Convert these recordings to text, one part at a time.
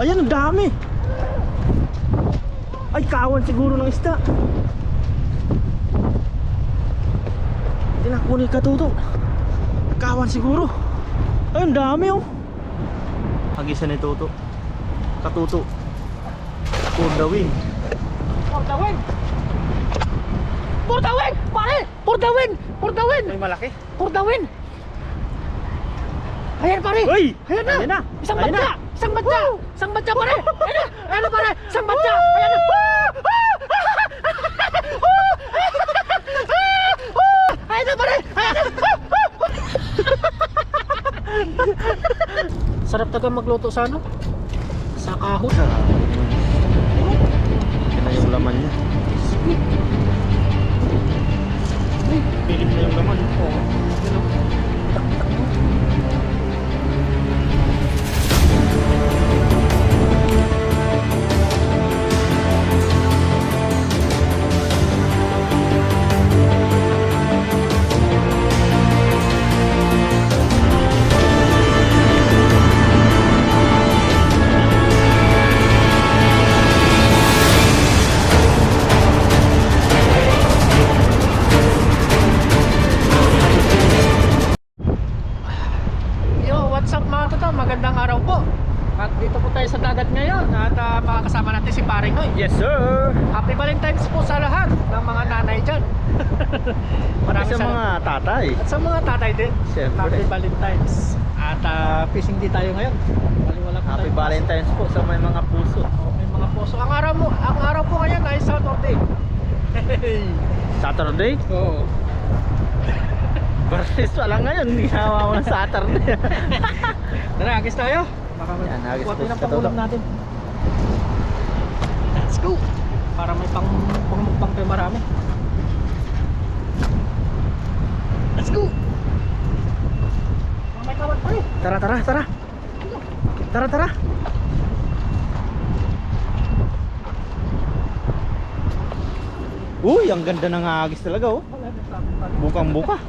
Ayan, ang dami. Ay, kawan siguro ng isda. Tinakbo ni Katuto. Kawan siguro. Ay, ang dami oh. Hagisan ni Toto. Katuto. For the win. For the win! For the win! Pare! For the win! For the win! Ay, malaki. For the win! Ayan pare! Uy! Ayan na! Ayan na! Isang Ayan batya! na! Isang batya! Isang batya pare! Ayan na! Ayan na pare! Isang batya! Ayan na! Ayan na pare! Ayan na! Sarap talaga magluto sa ano? Sa kahon. Yan na yung laman niya. Pilip na yung laman. Magandang araw po. At dito po tayo sa dagat ngayon. At makakasama natin si Paring Noy. Yes sir! Happy Valentine's po sa lahat ng mga nanay dyan. Sa mga tatay. At sa mga tatay din. Siyempre. Happy Valentine's. At fishing day tayo ngayon. Baliwala po Happy tayo. Valentine's po sa may mga puso. May mga puso. Ang araw po ngayon ay Saturday. Saturday? Oo. Versus wala ngayon, hindi hawa mo ng Saturday. Tara, agis tayo. Baka Yan, agis kuha po tayo ng sa pangulam todo. natin. Let's go. Para may pangmukbang tayo marami. Let's go. May kawat pa rin. Tara, tara, tara. Tara, tara. Uy, ang ganda ng agis talaga oh. Bukang-buka.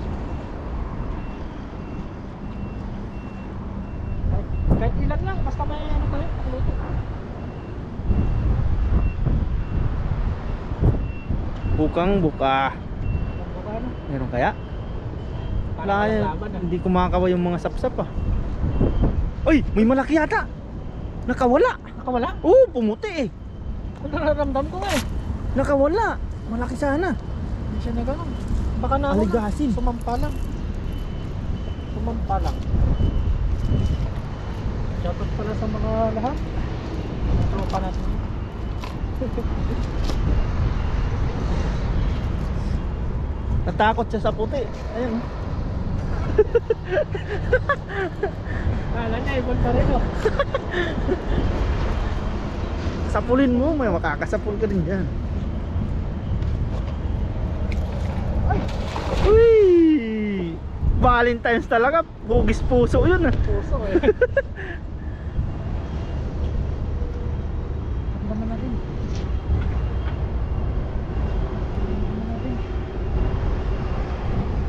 Kahit ilan lang, basta may ano tayo, pangluto. Bukang-buka. Ano? Meron kaya? Para Wala, walang laban, hindi kumakawa yung mga sapsap ah. Uy, may malaki yata. Nakawala. Nakawala? Oo, pumuti eh. Kung nararamdam ko nga eh. Nakawala. Malaki sana. Hindi siya na gano'n. Baka na Aligasin. Sumampa lang. Sumampa lang. Shoutout pala sa mga lahat. Mga tropa natin. Natakot siya sa puti. Ayun. Kala niya, ibon pa rin oh. Sapulin mo, may makakasapul ka din dyan. Uy! Valentine's talaga. Bugis puso yun ah. Puso eh. Naman natin.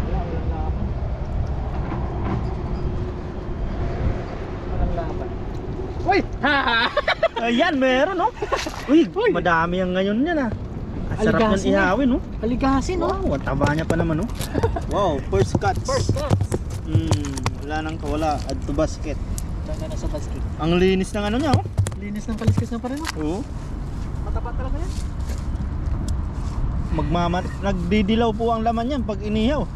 Walang laban. Walang laban. Uy! Ayan, meron no. Uy, madami ang ngayon yan ah. Ang sarap Aligasin yan ihawin no. Aligasin no? Wow, ang taba niya pa naman no. Wow, first cuts. First cuts. Wala nang kawala. Add to basket. Ganda na sa basket. Ang linis ng ano niya oh. Linis ng kaliskis na pa rin oh. Oo. Mataba talaga yan. Nagdidilaw po ang laman yan pag inihaw.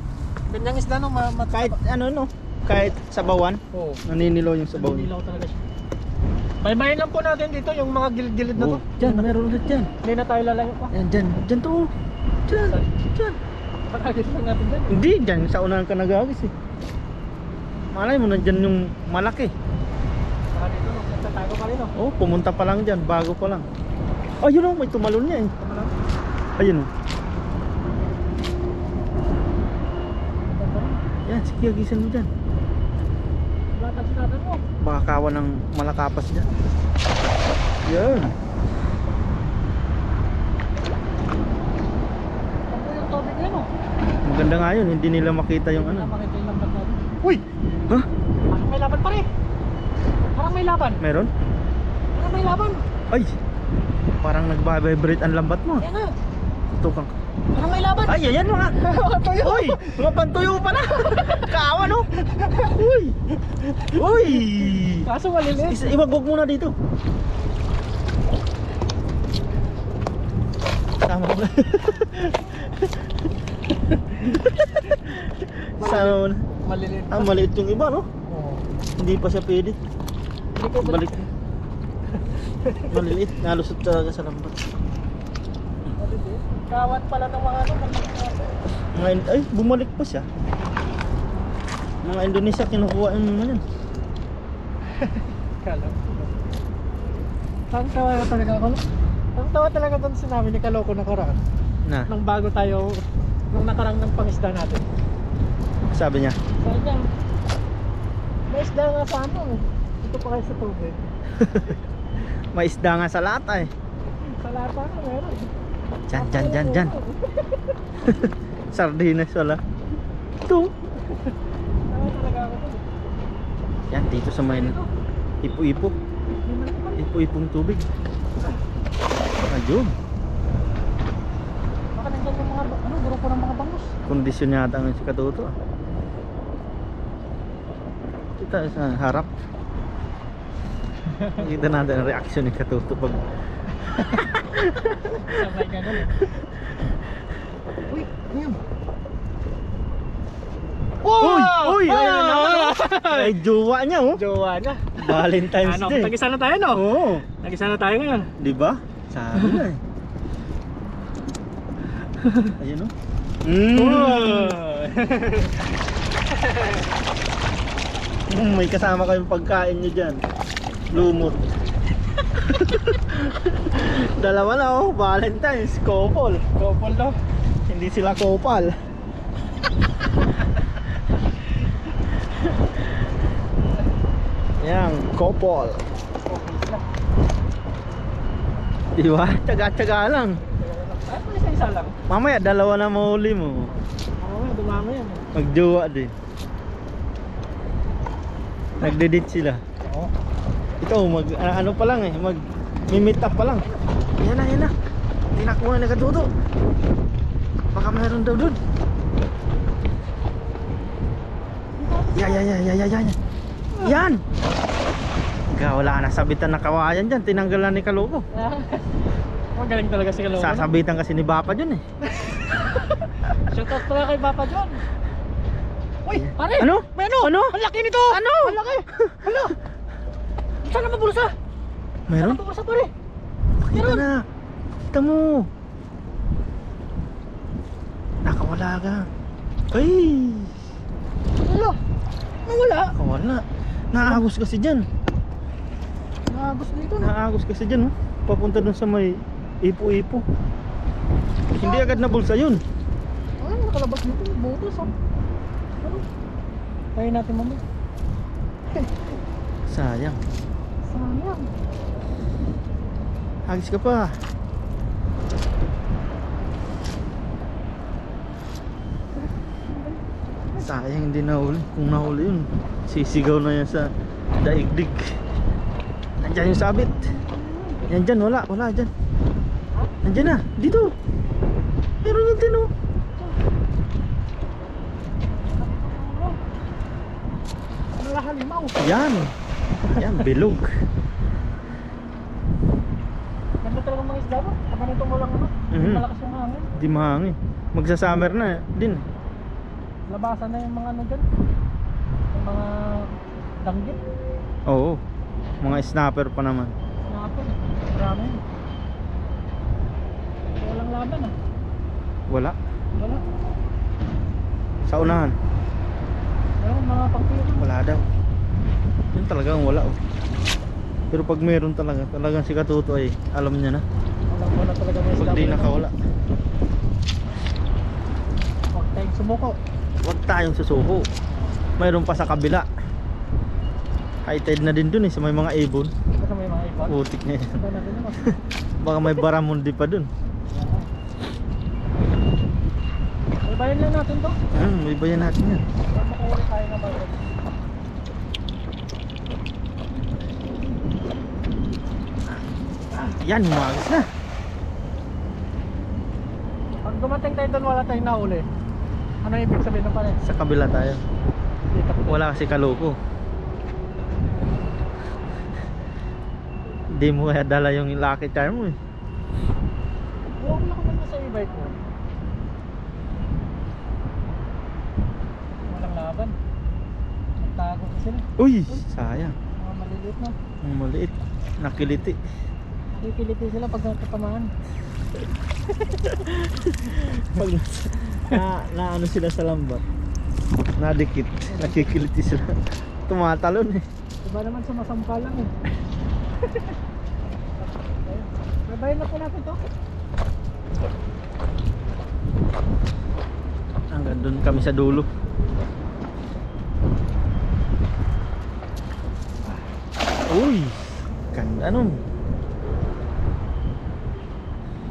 Ganyang isda no, Kahit ano no, kahit sabawan, Oo. naninilaw yung sabaw niya. Naninilaw talaga siya. Baybayin lang po natin dito yung mga gilid-gilid na to. Diyan, meron ulit dyan. Hindi na tayo lalayo pa. Yan, dyan to. Dyan, dyan. Pagkagis lang natin dyan. Hindi, dyan sa unahan ka nagagis eh. Malay mo nandyan yung malaki. Saka dito no, nagtatago pa rin oh. Oh, pumunta pa lang dyan, bago pa lang. Ayun oh, may tumalon niya eh. Tama lang. Ayun oh. Ganda rin. Yan, sige, agisan mo dyan. Wala kasi natin mo. Baka kawan ng malakapas dyan. Yan. Ano yung tubig na yun oh. Maganda nga yun, hindi nila makita yung Wala ano. makita yung lambat natin. Uy! Ha? Parang may laban pa rin. Parang may laban. Meron? Wala Parang may laban. Ay! Parang nagbabibrate ang lambat mo. Ayan na. Ito kang... Parang may laban. Ay, ayan mga! Tuyo. Uy! Mga pantuyo pa na! Kaawa no? Uy! Uy! Kaso maliliit. Iwagwag muna dito. Sama mo na. Sama mo na. Maliliit. Ah, maliit yung iba no? Oo. Hindi pa siya pwede. Hindi ko Balik. Maliliit. Nalusot talaga sa lambat. Maliliit. Kawat pala ng mga ano. Ay, bumalik pa siya. Mga Indonesia, kinukuha yung mga yan. Kala. Ang tawa talaga ako. Ang tawa talaga doon sinabi ni Kaloko nakaraan. Na, Nung bago tayo, nung nakarang ng pangisda natin. sabi niya. Sabi niya, may isda nga sa ano eh. Dito pa kayo sa tubig. May isda nga sa lata eh. Sa lata na meron. Dyan. Sardinas wala. Ito. Tawa talaga ako doon. Yan, dito sa may ipo-ipo. Ipo-ipong tubig. Ayun. Baka nandiyan yung mga, ano, grupo ng mga bangus. Kondisyon yata ng si Katuto. Kita sa harap. Kita natin ang reaksyon ni Katuto pag... Sabay ganun eh. Uy, ano yun? Uy! Ayun na naman. Ay, jowa niya oh. Jowa niya. Valentine's Ano, Day. tag-isa na tayo no? Oo. Tag-isa na tayo ngayon. Di ba? Sabi na eh. Ayun oh. May kasama kayong pagkain nyo dyan. Lumot. Dalawa na oh. Valentine's. Couple. Couple no? Hindi sila couple. Yan, couple. Di ba? Tsaga-tsaga lang. Ay, may isa-isa lang. Mamaya dalawa na mahuli mo. Oo nga, dumami yan eh. Magjowa din. Nagde-date sila. Oo. Ito ano pa lang eh, meet up pa lang. Yan na. Tinakuha na Katuto. Baka mayroon daw doon. Yan. Wala na sabitan na kawayan dyan. Tinanggalan ni Kaloko. Magaling talaga si Kaloko. Sasabitan kasi ni Bapa dyan eh. Shoutout pala kay Papa John. Uy, pare! Ano? May ano? Ano? Ang laki nito! Ano? Ang laki! Hala! Saan na mabulsa? Meron? Saan mabulsa pare? Kita na. Kita mo. Nakawala ka. Ay! Hala! Nawala! Nakawala. Naagos kasi dyan. Nagos dito na. Naagos kasi dyan oh. Papunta dun sa may ipo-ipo. Hindi agad na bulsa yun. Ay, nakalabas nito. Butas oh. Ano? Tayo natin mamaya. Sayang. Sayang. Agis ka pa. Sayang hindi nahuli. Kung nahuli yun, sisigaw na yan sa daigdig. Nandyan yung sabit. Yan dyan, wala dyan. Nandyan na, dito. Meron yan din oh. Ano lang halimaw? Yan. Yan, bilog. Ganda talaga mga isda ba? Tama nito mo lang ano? Mhm. Malakas yung hangin. Di mahangin. Magsa-summer na din. Labasan na yung mga ano dyan. Yung mga danggit. Oo. Mga snapper pa naman. Snapper. Marami yun. Walang laban ah. Wala. Wala. Sa unahan. Meron mga pagpiro. Wala daw. Yun talagang wala oh. Pero pag meron talagang si Katuto ay alam niya na. Wala talaga may isda. Pag di nakawala, Huwag tayong sumuko. huwag tayong susuko. Mayroon pa sa kabila. High tide na din dun eh, sa may mga ibon. Basta may mga ibon. Putik na yan. Ito natin yun. Baka may baramundi pa dun. Bayan lang natin to. May bayan natin yan. Para makahuli tayo na bayan. Yan, umagis na. Pag dumating tayo doon, wala tayong nahuli. Ano ibig sabihin ng pare? Sa kabila tayo. Dito. Wala kasi kaloko. Hindi mo kaya dala yung lucky charm mo eh. Huwag na kumanda sa e-bike mo. Walang laban. Nagtago pa sila. Uy, sayang. Mga maliliit na. Ang maliit. Nakiliti. Nakikiliti sila pag natatamaan. Pag na ano sila sa lambat. Nadikit. Nakikiliti sila. Tumatalon eh. Diba naman sumasampa lang eh. Babayin na po natin to. Hanggang doon kami sa dulo. Uy, ganda nun.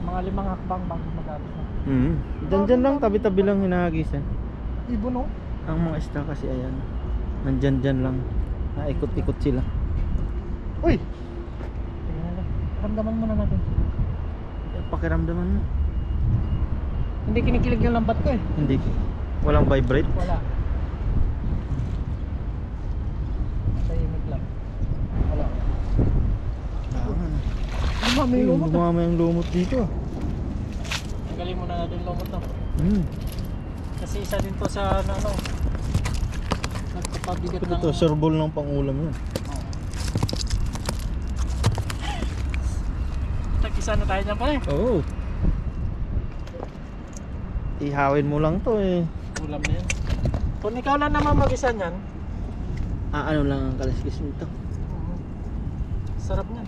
Mga 5 hakbang bago mag-abot na. Dyan lang, tabi-tabi lang hinahagisan. Ibon oh. Ang mga isda kasi ayan. Nandyan lang. Naikot-ikot sila. Uy! Tingnan na. Ramdaman muna natin. Pakiramdaman mo. Hindi kinikilig yung lambat ko eh. Hindi. Walang vibrate. Wala. Tahimik lang. Wala. Lumami yung lumot. Lumama yung lumot dito. Tanggalin muna natin yung lumot no. Kasi isa din to sa ano. Nagpapabigat ng... Ito, surbol ng pangulam yun. Tag-isa na tayo dyan pala eh. Oo. Ihawin mo lang to eh. Ulam na yan. Kung ikaw lang naman mag-isa niyan, Ano lang ang kaliskis nito. sarap niyan.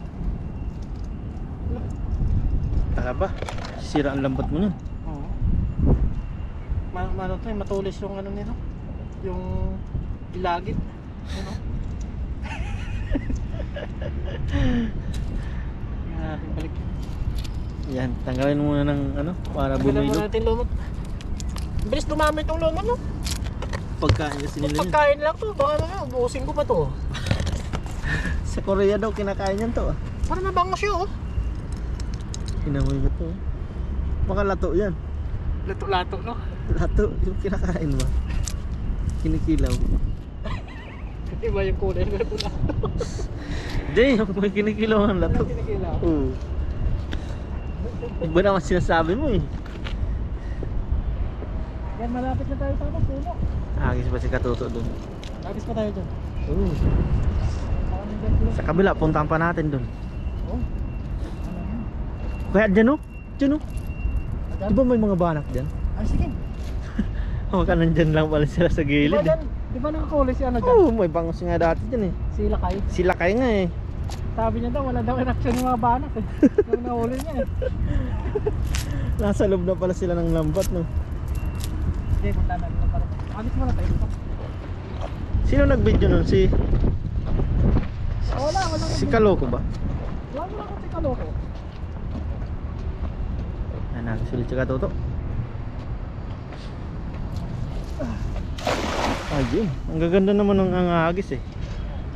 Taka ba? Sira ang lambat mo nun. Oo. Ano to eh, matulis yung ano nito. Yung ilagit. Ano? Tingnan natin balik. Yan, tanggalin mo muna ng ano para Tanggalin bumilo. muna natin lumot. Bilis dumami itong lumot no? Pagkain kasi nila yun. Pagkain lang to, baka naman, ubusin ko pa to. Sa Korea daw kinakain yan to. Parang mabangos yun oh. Kinamoy mo to. Baka lato yan. Lato-lato no? Lato, yung kinakain ba? Kinikilaw. Iba yung kulay ng lato-lato. Hindi, may kinikilaw ang lato. Ano kinikilaw? Oo. Iba naman sinasabi mo eh. Yan, malapit na tayo sa ano, puno. Agis ba si Katuto dun? Lapis pa tayo dyan. Oo. Sa kabila, puntahan pa natin dun. Oh. Kaya dyan oh. Dyan oh. Di ba may mga banak dyan? Ay, sige. Baka nandyan lang pala sila sa Di ba gilid eh. dyan? Di ba nakakulay si ano dyan? Oo, may bangos nga dati dyan eh. Sila kayo. Sila kayo nga eh. Sabi niya daw, wala daw reaction yung mga banak eh. Nung nahuli niya eh. Nasa loob na pala sila ng lambat no. Hindi, punta namin na parang. Alis mo na tayo dito. Sino nag-video nun? Si Wala Kaloko ba? Wala mo lang kung si Kaloko. Yan na, sulit si Katuto. Ayun, ang gaganda naman ng angagis eh.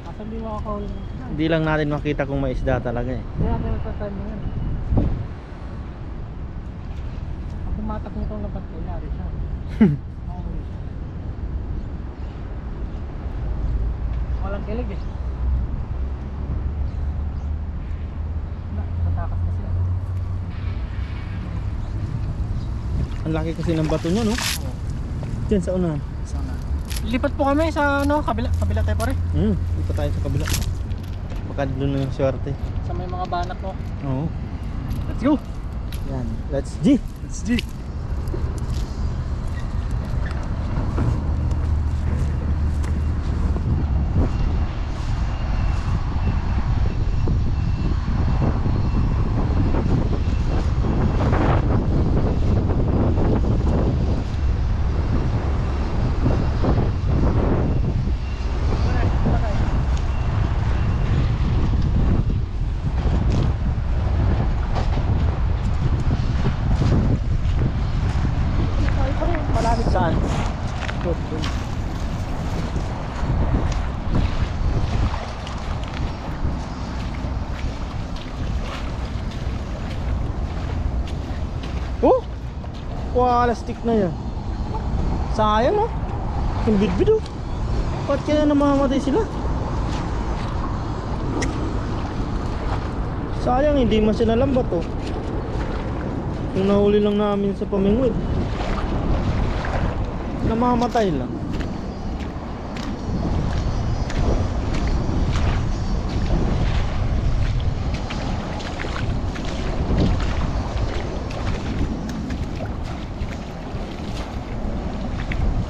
Asan di makakahuli mo? Hindi lang natin makita kung may isda talaga eh. Hindi natin magtatime mo yan. Pag tumatak mo itong labat ko, yari siya. Makahuli siya. Walang kilig eh. Matakas na sila. Ang laki kasi ng bato niya no? Diyan sa unahan. Sana. Lipat po kami sa ano, kabila tayo pa rin. Dito tayo sa kabila. Baka doon na yung swerte. Sa may mga banak no. Oo. Let's go! Yan, let's G! Let's G! koala stick na yan. Sayang oh. Yung bidbid oh. Ba't kaya namamatay sila? Sayang, hindi man sila lambat oh. Yung nahuli lang namin sa pamingwit, namamatay lang.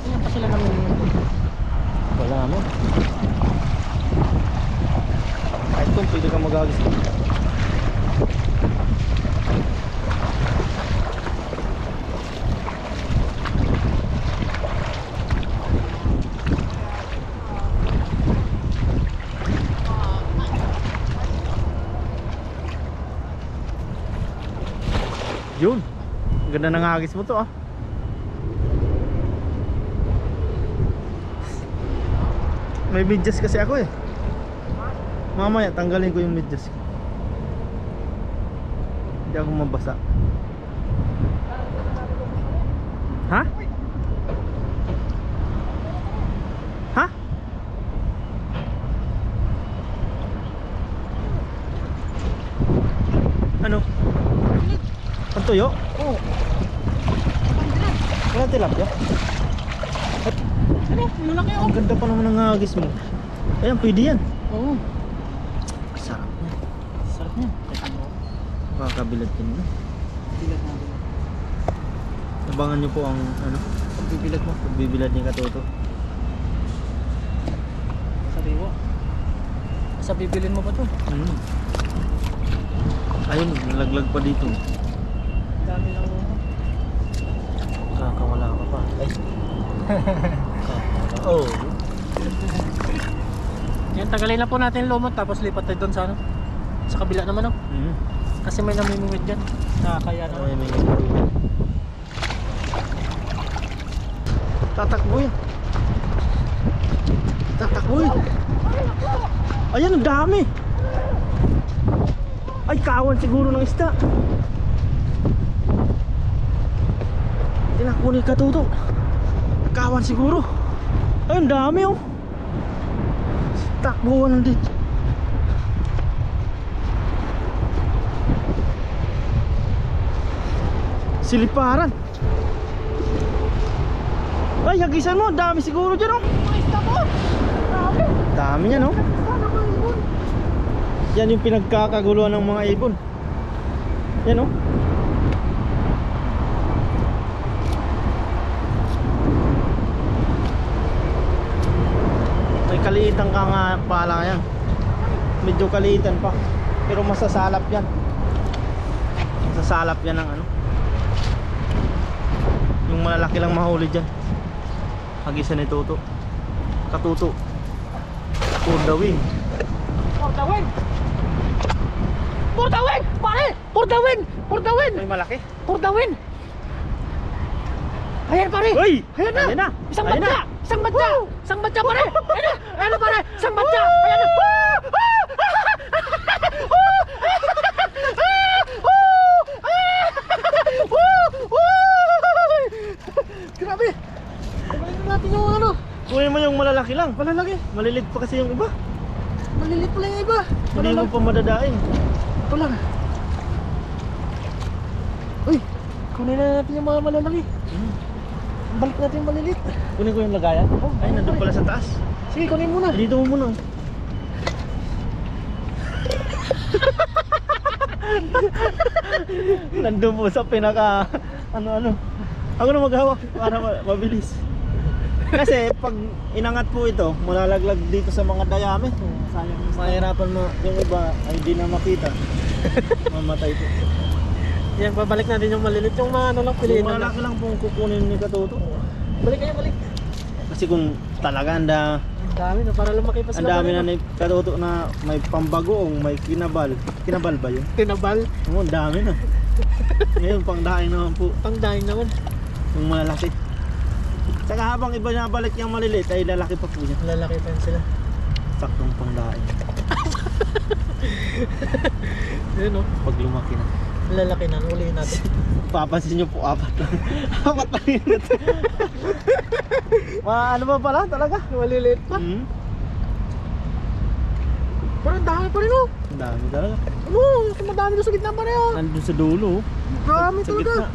Yan pa sila namin. Wala mo. Kahit kung pwede ka magagis. Yun. Ganda ng agis mo to ah. May medyas kasi ako eh. Mamaya tanggalin ko yung medyas ko. Hindi ako mabasa. Ha? Ha? Ano? Ang tuyo? Oo. Wala tilapia? Ano? Malaki oh. Ang ganda pa naman ng agis mo. Ayan, pwede yan. Oo. Sarap niya. Sarap niya. Teka mo. Makakabilad din na. Bilag natin. Abangan nyo po ang ano, Pagbibilag mo. pagbibilad ni Katoto. Sa biwa. Sa bibilin mo ba to? Ayun, nalaglag pa dito. Dami lang mo. Kakawala ka pa. Ay. Kakawala. Oh. Yan, tagalin na po natin lumot tapos lipat tayo doon sa ano. Sa kabila naman oh. Kasi may namimingwit dyan. Kaya na. Ay, may nagtulog. Tatakbo yan. Tatakbo yan. Ayan, ang dami. Ay, kawan siguro ng isda. Tinakbo ni Katuto. Kawan siguro. Ay, ang dami oh. Takbuhan din. Siliparan. Ay, hagisan mo, dami siguro dyan oh. Dami yan oh. Yan yung pinagkakaguluhan ng mga ibon. Yan oh. May kaliitan ka nga pala yan. Medyo kaliitan pa. Pero masasalap yan. Masasalap yan ng ano. Yung malalaki lang mahuli dyan. Hagisan ni Toto. Katuto. For the win. For the win! For the win! Pare! For the win! For the win! May malaki. For the win! Ayan pare! Uy! Ayan na! Ayan na! Isang Ayan batya! na! Isang batya! Isang batya pare! Ayan na! Ayan na pare! Isang batya! Ayan na! Grabe! Kumain natin yung ano! Kunin mo yung malalaki lang. Malalaki! Malilit pa kasi yung iba. Malilit pala yung iba! Hindi mo pa madadaing. Ito lang. Uy! Kunin na natin yung mga malalaki. Balik natin yung malilit. Kunin ko yung lagayan. Oh, Ay, nandun pala sa taas. Sige, kunin mo na. Dito mo muna. Nandun po sa pinaka ano. Ako na maghawak para mabilis. Kasi pag inangat po ito, malalaglag dito sa mga dayami. Sayang. Mahirapan mo yung iba ay hindi na makita. Mamatay po. Yan, babalik natin yung malilit. Yung mga ano lang, piliin Yung na lang. malaki lang pong kukunin ni Katuto. Balik kayo, balik. Kasi kung talaga Ang dami na, para lumaki pa ang sila. dami na ni Katuto na may pambagoong, may kinabal. Kinabal ba yun? Tinabal. Oo, ang dami na. Ngayon, pangdaing naman po. Ang dahil naman. Yung malalaki. Saka habang iba na balik yung maliliit ay lalaki pa po niya. Lalaki pa sila. Saktong pangdaing. Yan o. Pag lumaki na. Lalaki na, ulihin natin. Papansin nyo po, apat lang. Apat lang yun. Ano ba pala talaga? Maliliit pa. Hmm? Pero ang dami pa rin oh. Ang dami talaga. Madami doon sa gitna pa rin oh. Nandun sa dulo. Oh. Dami Sa talaga. gitna.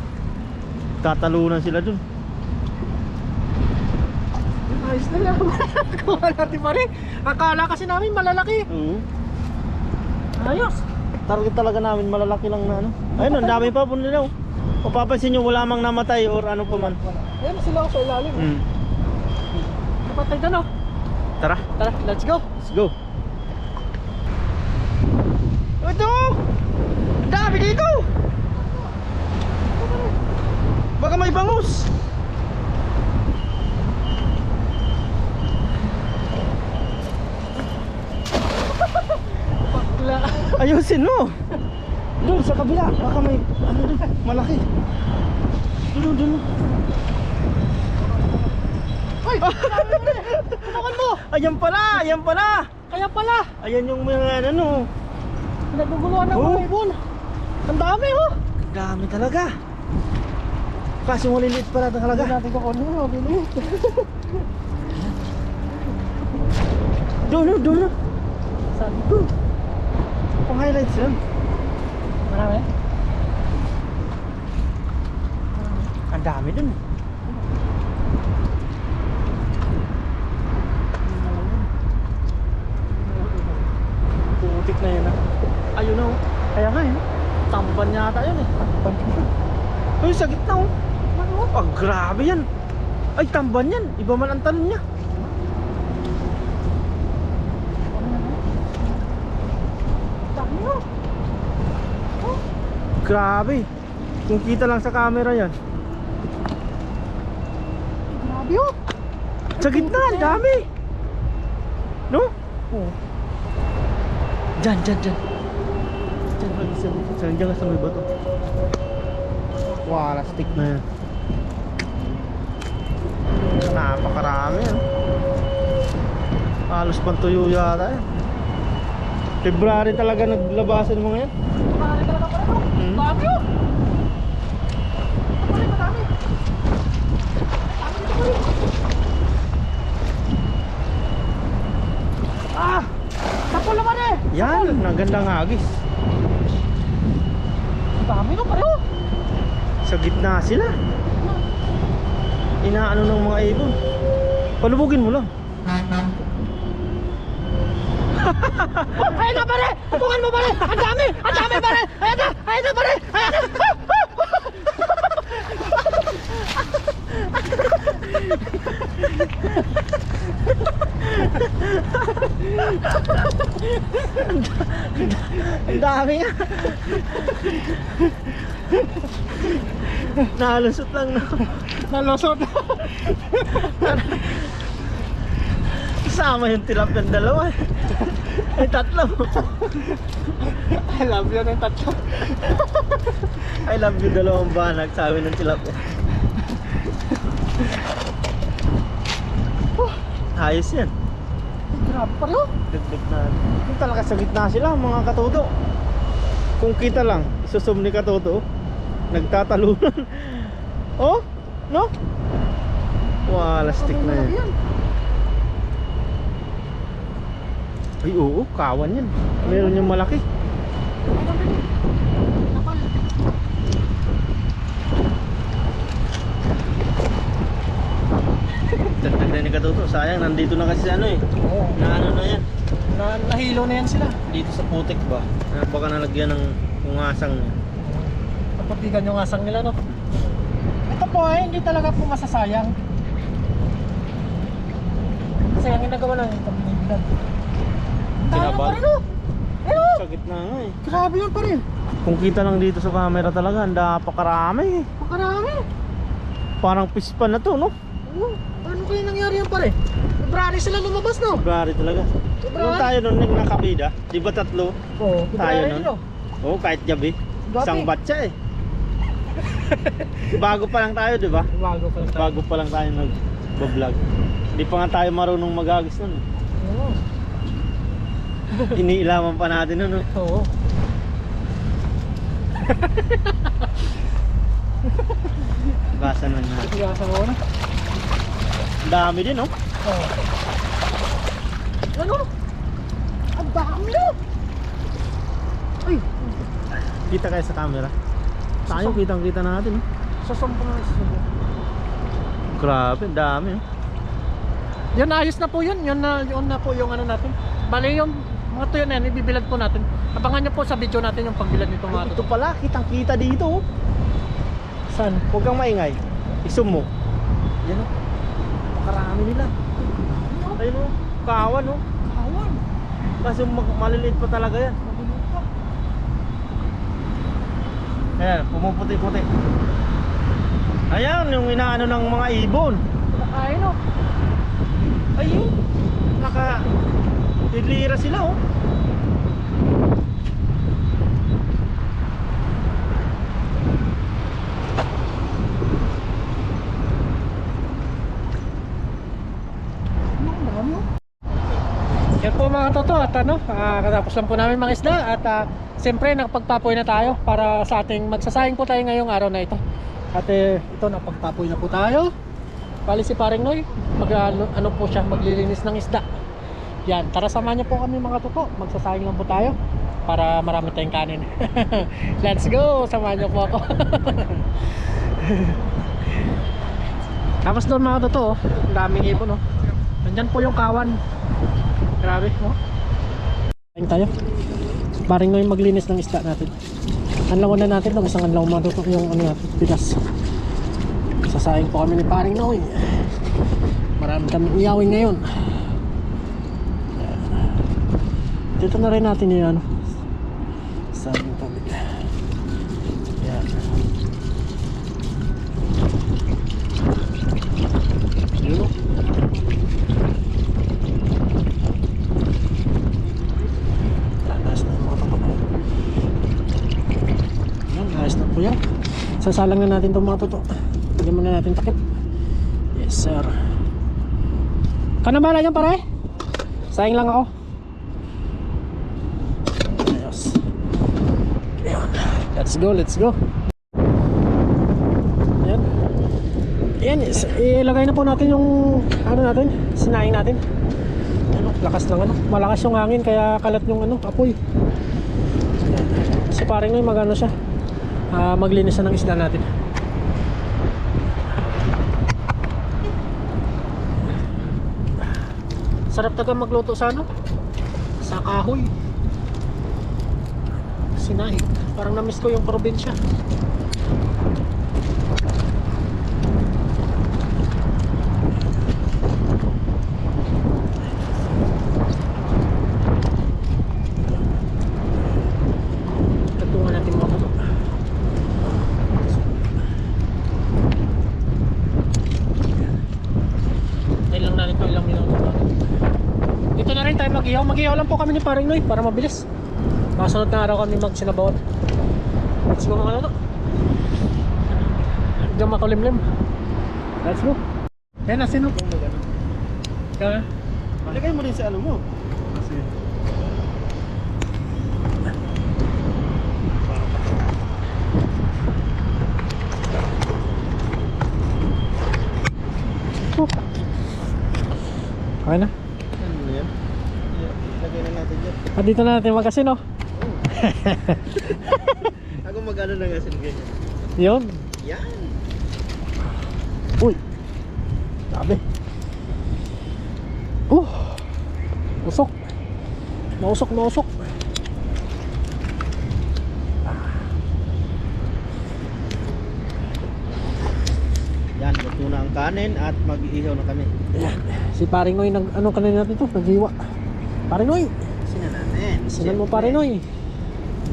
Tatalunan sila dun. Ayos na lang. Kuha natin pa rin. Akala kasi namin malalaki. Oo. Ayos. Target talaga namin malalaki lang na ano. Ayun, ang dami pa po nila. Oh. Papapansin nyo, wala mang namatay or ano pa man. Ayan sila ako sa ilalim. Napatay doon oh. Tara, Tara, let's go. let's go. Ito! Ang dami dito! Baka may bangus! Bakla. Ayusin mo! Doon sa kabila, baka may ano doon, malaki. Doon. Ay! Tutukan mo! Ayan pala! Kaya pala! Ayan yung mga ano. Naguguluhan ng Oh. mga ibon. Ang dami oh! Dami talaga. Kasi maliliit pala talaga. Hindi natin kukunin mo, bilis. Doon. Sabi ko. Pang highlights lang. Marami? Ang dami dun. Putik na yun ah. Ayun na oh. Kaya nga eh. Tamban yata yun eh. Ay, sa gitna oh. Ah, grabe yan. Ay, tamban yan. Iba man ang talon niya. Dami oh. Grabe. Kung kita lang sa camera yan. Grabe oh. Sa gitna, ang dami. No? Oh. Diyan. Diyan ka sa may bato. Wala, stick na yan. Napakarami yan. Halos pantuyo yata yan. February talaga naglabasan mga yan. Marami talaga pala oh. Dami oh. Madami. Ah! Tapos naman eh. Yan, ang gandang hagis. Dami no pareho. Sa gitna sila. Inaano ng mga ibon. Palubugin mo lang. Ayun na pare! Tutukan mo pare! Ang dami! Ang dami pare! Ayan na pare! Ayan na! Ang dami nga. Nalusot lang no. Nalusot. Kasama yung tilapia ng dalawa. Ay, tatlo. I love you ng tatlo. I love you dalawang banag, sabi ng tilapia. Ayos yan. Grabe pareho. Dagdag na. Kung talaga sa gitna sila mga katuto. Kung kita lang, isusum ni katuto. Nagtatalunan. Oh? No? Wala, stick na yan. Ay oo, kawan yan. Meron yung malaki. Dagdag na ni katuto. Sayang, nandito na kasi ano eh. Oo. Na ano na yan. Nahilo na yan sila. Dito sa putik ba? Baka nalagyan ng pungasang niya. Kapatigan yung asang nila no. Ito po ay hindi talaga po masasayang. Kasi ang ginagawa lang ito binibilan. Tinabal. Pa rin oh. Ayun. Sa gitna nga eh. Grabe yun pa rin. Kung kita lang dito sa camera talaga, ang napakarami eh. Makarami. Parang pispan na to, no? Oo. Paano kayo nangyari yan pare? February sila lumabas no? February talaga. Nung tayo nun nakabida, di ba tatlo? Oo. Tayo nun? Oo, kahit gabi. Gabi. Isang batcha eh. Bago pa lang tayo, di ba? Bago pa lang tayo. Bago pa lang tayo nag-vlog. Hindi pa nga tayo marunong mag-agis nun. Oo. Iniilaman pa natin nun. No? Oo. Gasan lang natin. Pagkasa ko na. Ang dami din, oh. Oh. Ano? Ang dami oh. Ay, Kita kayo sa camera. Tayo, kitang-kita natin, oh. sasumpo na isa. Grabe, ang dami, oh. Yun, ayos na po yun. Yun na po yung ano natin. Bali yung mga tuyo na yan, ibibilad po natin. Abangan nyo po sa video natin yung pagbilad nito mga Ito tuyo. pala, kitang-kita dito, oh. Saan? Huwag kang maingay. I-zoom mo. Yan, oh. Napakarami nila. Ayun, oh. Kawan, oh. Kawan. Kasi maliliit pa talaga yan. Ayan, pumuputi-puti. Ayan, yung inaano ng mga ibon. Nakain oh. Ayun. Naka-tidlira sila, oh. Yan po mga toto at ano, katapos lang po namin mga isda at siyempre nakapagpapoy na tayo para sa ating magsasayang po tayo ngayong araw na ito. At ito nakapagpapoy na po tayo. Bali si Paring Noy, ano po siya, maglilinis ng isda. Yan, tara samahan niyo po kami mga toto. Magsasayang lang po tayo para marami tayong kanin. Let's go, samahan niyo po ako. Tapos doon mga toto, ang daming ibon oh. Nandyan po yung kawan. Grabe, no? Kain tayo. Paring Noy maglinis ng isda natin. Anlawan na natin, isang anlaw matutok yung ano natin, bigas. Sasayang po kami ni Paring Noy. Marami kami iyawin ngayon. Dito na rin natin yung ano, sa yung tubig. Yan. Yun o. Ayos na po yan. Sasalang na natin itong mga toto. Lagyan muna natin takip. Yes sir. Kanang bala dyan pare? Sayang lang ako. Ayos. Ayan. Let's go, let's go. Ayan. Ayan, ilagay na po natin yung ano natin, sinaing natin. Ano, lakas ng ano. Malakas yung hangin kaya kalat yung ano, apoy. Ayan. Si Paring Noy magano siya. Maglinis na ng isda natin. Sarap talaga magluto sa ano? Sa kahoy. Sinahig. Parang na-miss ko yung probinsya. Tatungan natin mga buto. Ilang na nito, ilang minuto. Dito na rin tayo mag-ihaw. Mag-ihaw lang po kami ni Paring Noy para mabilis. Masunod na araw kami mag-sinabawat. Let's go mga ano. Diyan makulimlim. Let's go. Ayan na, sino? Kaya? Lagay mo rin sa ano mo. Kasi Okay na. ano yan? Lagay na natin dyan. At dito na natin mag-asin oh. Ako mag-ano ng asin ganyan. Yun. Yan. Uy. Sabi. Usok. Mausok, mausok. Yan, luto na ang kanin at mag-iihaw na kami. Ayan. Si Paring Noy, ano kanina natin to? Naghiwa. Paring Noy. Sinan natin. Sinan mo Paring Noy.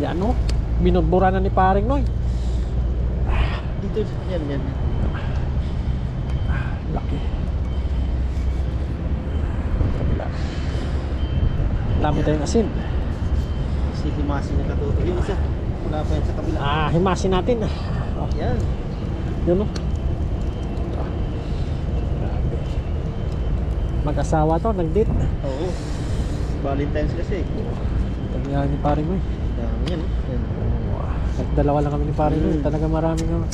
Yan o. Binudbura na ni Paring Noy. Dito, yan, yan. Laki. Kabila. Dami tayong asin. Si Himasi na katuto. Yung isa, wala pa yan sa kabila. Himasin natin. Oh, Yan. yun o. Mag-asawa to, nag-date. Oo. Valentine's kasi. Tagyan ni Paring Noy. Dami yan. Yan. Dalawa lang kami ni pare Noy. Talaga maraming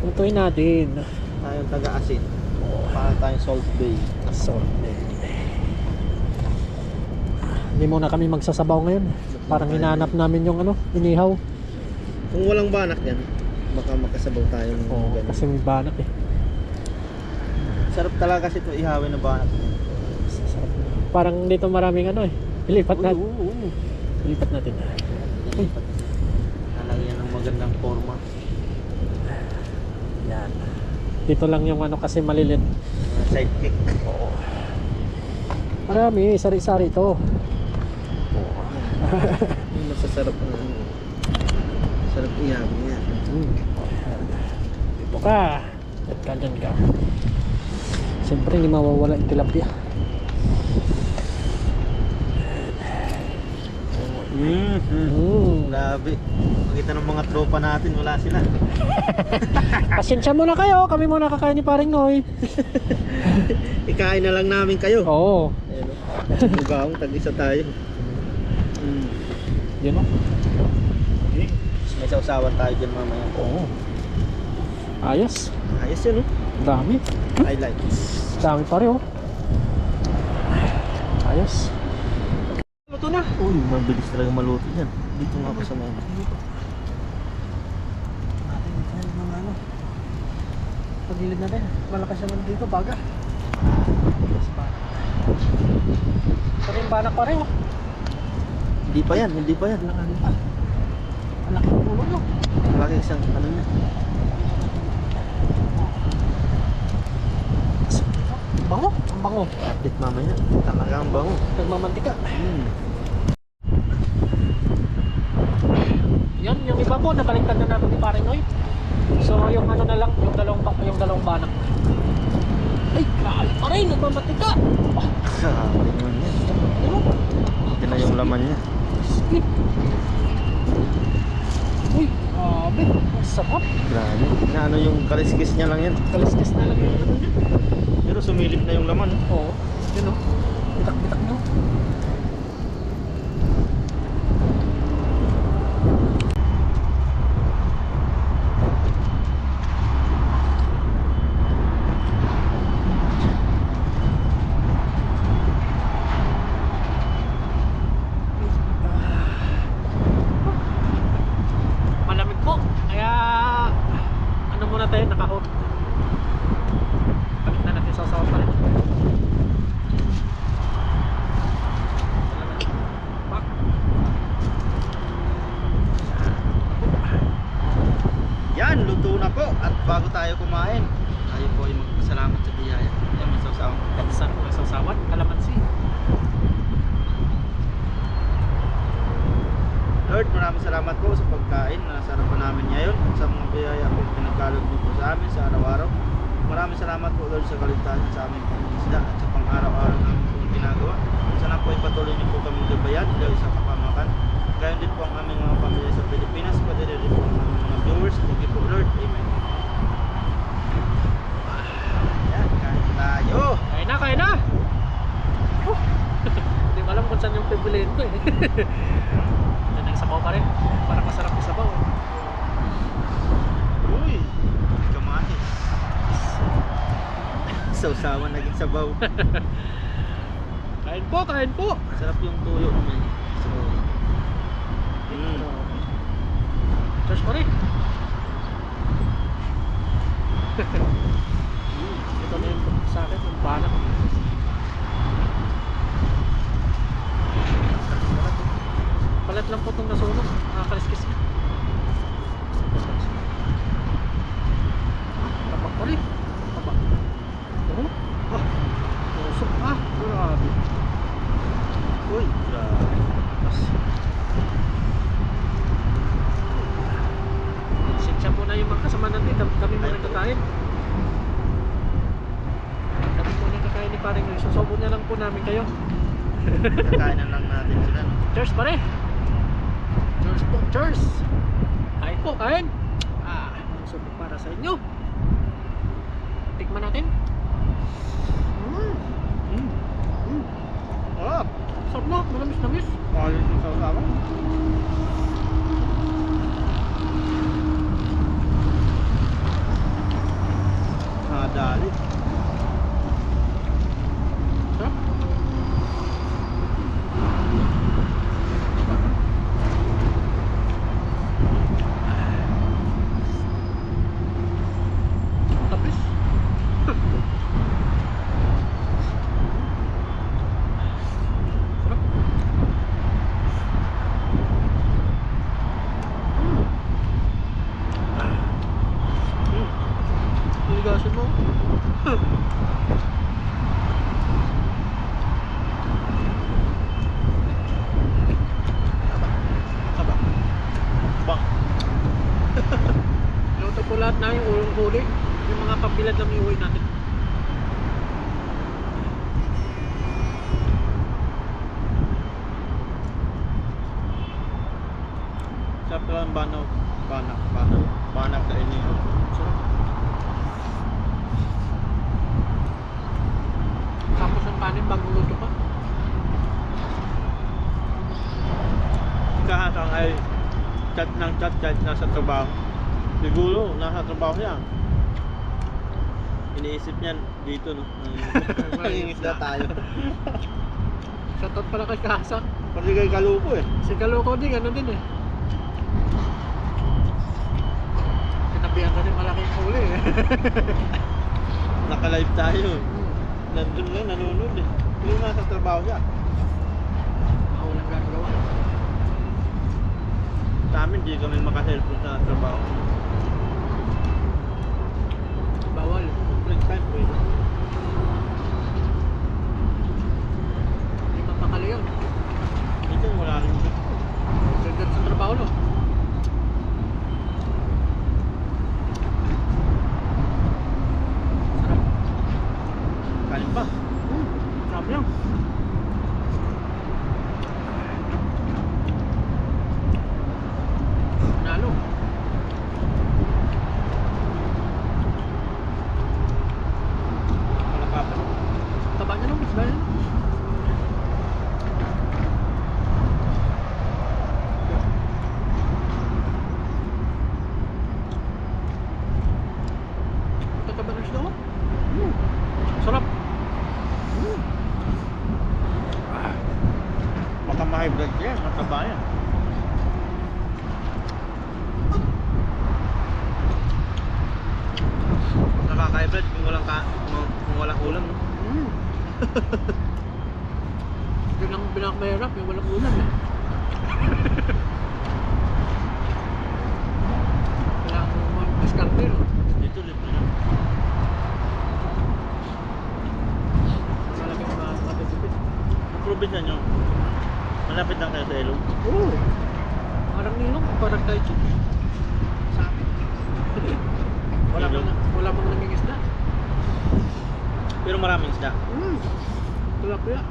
lutuin natin. Tayong taga-asin. Para tayong Salt Bay. So, hindi muna kami magsasabaw ngayon. Parang hinahanap namin yung inihaw. Kung walang banak yan, baka makasabaw tayo ng Oo, ganun. kasi may banak eh. Sarap talaga kasi ito ihawin na banak. Sarap. Parang dito maraming ilipat natin. Oo. Ilipat natin. Lalagyan ng magandang forma. Yan. Dito lang yung kasi malilit. Sidekick. Oo. Marami, sari-sari ito. Yung masasarap na sarap ihawin yan. Dito ka. Dyan ka. Siyempre hindi mawawala yung tilapia. Grabe. Makita ng mga tropa natin, wala sila. Pasensya muna kayo, kami muna kakain ni paring Noy. Ikain na lang namin kayo. Oo. Ayun o. Bugahong, tag-isa tayo. Yun o. May sausawan tayo dyan mamaya. Oo. Ayos. Ayos yun o. Dami. Highlights. Dami pa rin oh. Ayos. Luto na. Uy, mabilis talaga maluto dyan. Dito nga ako sa mga Pagilid natin. Malakas naman dito, baga. Pero yung banak pa rin oh. Hindi pa yan, hindi pa yan. Langan pa. Ang laki ng ulo nyo. Lagi isang ano niya. Bango. Ang bango. Update mamaya. Talaga ang bango. Nagmamantika. Yan, yung iba po, nabaliktad na namin ni Pare Noy. So, yung na lang, yung dalawang banak. Ay, lahat pa rin, nagmamantika. Grabe naman yan. Ito na yung laman niya. Uy, grabe. Ang sarap. Grabe. Na ano yung kaliskis niya lang yan. Kaliskis na lang yung ano niya. Pero sumilip na yung laman. Oo, yun o. Bitak-bitak nyo. Malamig po. Kaya ano muna tayo, naka-out. Palit na natin sa pa rin. Yan, luto na po. At bago tayo kumain, tayo po ay magpasalamat sa biyaya. Yan, may sawsawang Kapsan ko sa sawan, kalamansi. Lord, maraming salamat po sa pagkain na nasa harapan namin ngayon at sa mga biyaya po pinagkaloob niyo po sa amin sa araw-araw. Maraming salamat po Lord sa kaligtasan sa aming pangingisda at sa pang-araw-araw namin po ginagawa. Sana po ay patuloy niyo po kami gabayan dahil sa kapamakan. Gayon din po ang aming mga pamilya sa Pilipinas, pati rin po ang aming mga viewers. Thank you po Lord. Amen. Yan, kain tayo. Kain na! Hindi ko alam kung saan yung pipiliin ko eh. Yan ang sabaw pa rin. Parang masarap yung sabaw eh. Uy, kamatis. Sausawan naging sabaw. Kain po! Sarap yung tuyo na may sabaw. Cheers pa rin! Ito na yung sa akin, yung banak. Palat lang po itong nasunog. Nakakaliskis niya. Tabak pa rin. Tabak. Tusok. Grabe. Uy, grabe. Sinsya po na yung mga kasama natin. Kami muna kakain. Kami muna kakain ni Paring Noy. Susobo niya lang po namin kayo. Kakain na lang natin sila. No? Cheers pare! Cheers po! Cheers! Kain po! Kain! Subo para sa inyo. Tikman natin. Sarap na! Manamis-namis. Mahalit yung sausawan. nadali. Sarap. Tapos. Sarap. Ligasin mo. Saba. Bang. Luto po lahat namin ulong huli. Yung mga pambilad na may uwi natin. Sarap lang banaw. Banak sa inyo. Sarap. Tapos ang kanin bagong luto pa. Kahasang ay chat ng chat kahit nasa trabaho. Siguro nasa trabaho niya. Iniisip niyan dito no. Nangingisda tayo. Shoutout pala kay Kasa. Kasi kay Kalupo eh. Si Kaloko din, ano din eh. Tinabihan ka din malaking huli eh. Naka-live tayo. Nandun lang, nanonood eh. Pero nasa trabaho siya. Mawalang gagawa. Sa amin, di kami maka-cellphone sa trabaho. Bawal. Break time po yun. Hindi mapakali yun. Ito, wala rin gusto. Gagad sa trabaho no. Sarap. Kanin pa. Sarap yan. Nalo. Malakapan. Taba niya no, isda yan. Tataba ng isda ko. Sarap. Baka ma-high blood yan, mataba yan. Nakaka-high blood kung walang ulam. No? Yun ang pinakamahirap, yung walang ulam eh. Kailangan mo mag-discarte no? Dito, libre na. Malaki mga matitipid. Ang probinsya nyo, malapit lang kayo sa ilog. Oo. Parang nilong, parang tayo chip. Sa amin. Ilog. Wala mang naging isda. Pero maraming isda. Tilapia.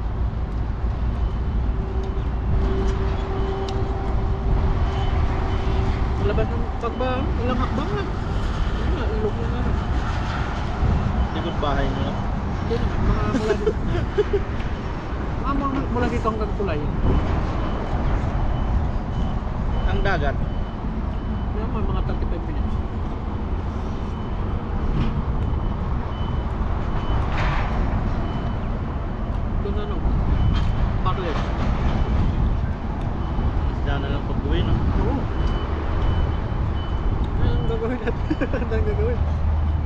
Malabas ng pagbang, walang hakbang lang. Ayun nga, ilog na nga. Likod bahay nyo lang. Hindi naman, mga mula dito. Mula dito hanggang tulay. Ang dagat, Yan, mga 35 minutes. Doon ano, Barlet. isda na lang pag-uwi, no? Oo. Ano ang gagawin natin? Ano ang gagawin?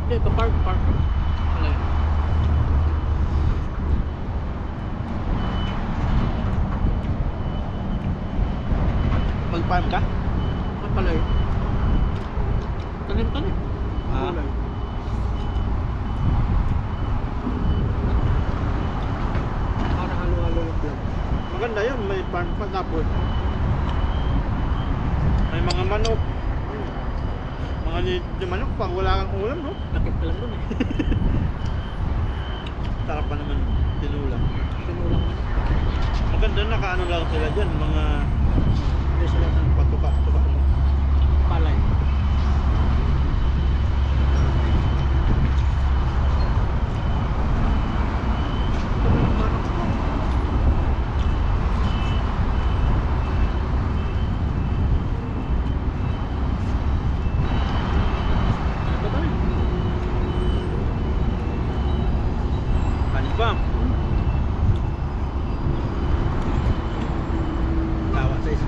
Hindi, ito park. Wala yun. Mag-farm ka? Ano pala yun? Tanim. Ah. Gulay. Parang halo-halo yung vlog. Maganda yun, may farm pa tapos. May mga manok. Mga liit na manok pag wala kang ulam, no? Nakit ka lang dun eh. Sarap pa naman tinulang. Tinulang na. Maganda nakaano lang sila dyan, mga Hindi sila ng patuka. palay.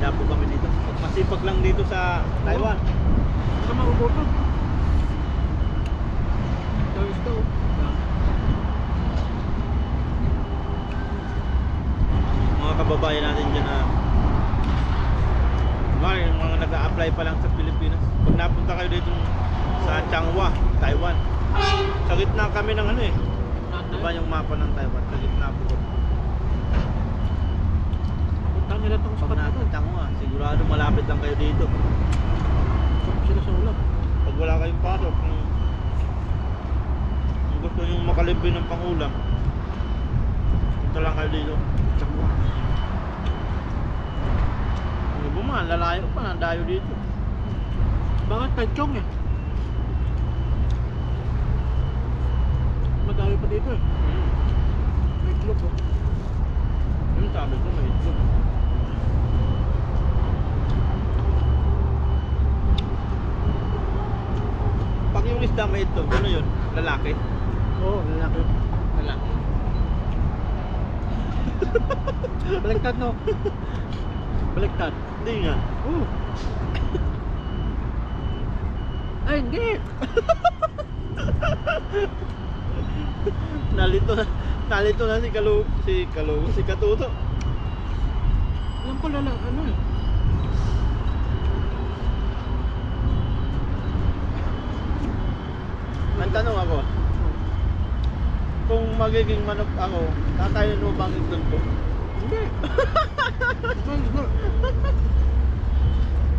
Kaya po kami dito. Masipag lang dito sa Taiwan. Baka maubuto. Ito is ito. Mga kababayan natin dyan na yung mga nag-a-apply pa lang sa Pilipinas. Pag napunta kayo dito sa Changhua, Taiwan, sa gitna kami ng ano eh. Diba yung mapa ng Taiwan? Sa gitna po. Punta nila itong Pag spot na nasa ito. Changhua, sigurado malapit lang kayo dito. Sila sa ulam. Pag wala kayong pasok, kung gusto nyo makalibre ng pangulam, punta lang kayo dito. Changhua. Ang iba man, lalayo pa, nandayo dito. Bakit Tanchong eh? Madami pa dito eh. May itlog oh. Yung sabi ko, may itlog. Pag yung isda may itlog, ano yun? Lalaki? Oo, lalaki. Lalaki. Baliktad no? Baliktad. Hindi nga. Oo. Ay, hindi! Nalito na si Katuto. Alam ko lala, ano eh. Ang tanong ako, kung magiging manok ako, kakainin mo bang itlog ko? Hindi! Hindi.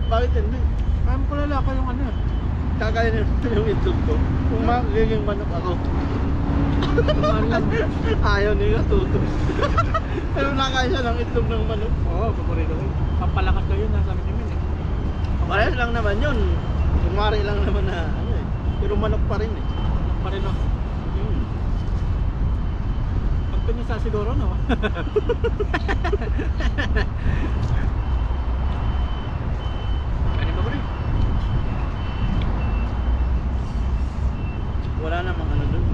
Bakit hindi? Alam ko lalaki yung ano eh. Kakainin mo yung itlog ko kung magiging manok ako. Tumaan lang. Ayaw ni Katuto. Pero nakain siya ng itlog ng manok. Oo, paborito ko. Pampalakas daw yun, nasa amin namin eh. Parehas lang naman yun. Kumari lang naman na ano eh. Pero manok pa rin eh. Ano pa rin ako. Pag pinisa siguro no? Ano ba rin? Wala namang ano dun.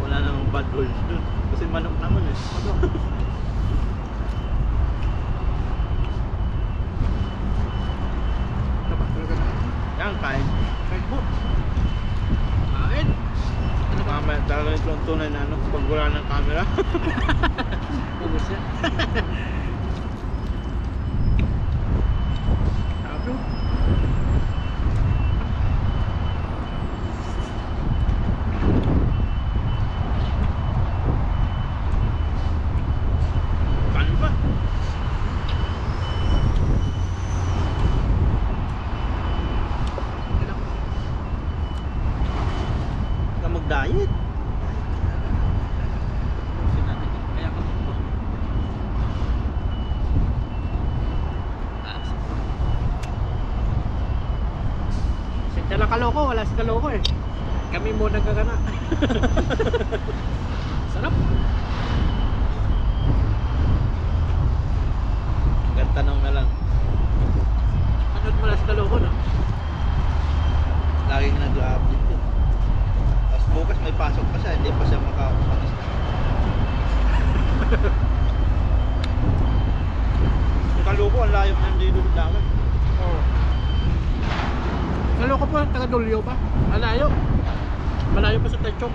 Wala namang bad words dun. Kasi manok naman eh. Ano? Tama, talaga na. Yan, kain. Kahit mo. Kain. Ano ba? Mamaya talaga ito ang tunay na ano, pag wala ng camera. Ubus yan. Sabi mo. Paano ba? Ka mag-diet. Kaya ka mo. Sinta lang kaloko, wala si kaloko eh. Kami mo nagkakana. Sarap. Tanong na lang. Ano mo na si kaloko no? Laging nag-update yun. Tapos bukas may pasok pa siya, hindi pa siya makapagis na. Yung kaluko, ang layo na dito sa dagat. Oo. Kaloko po, taga Dolio pa. Malayo. Malayo pa sa Techok.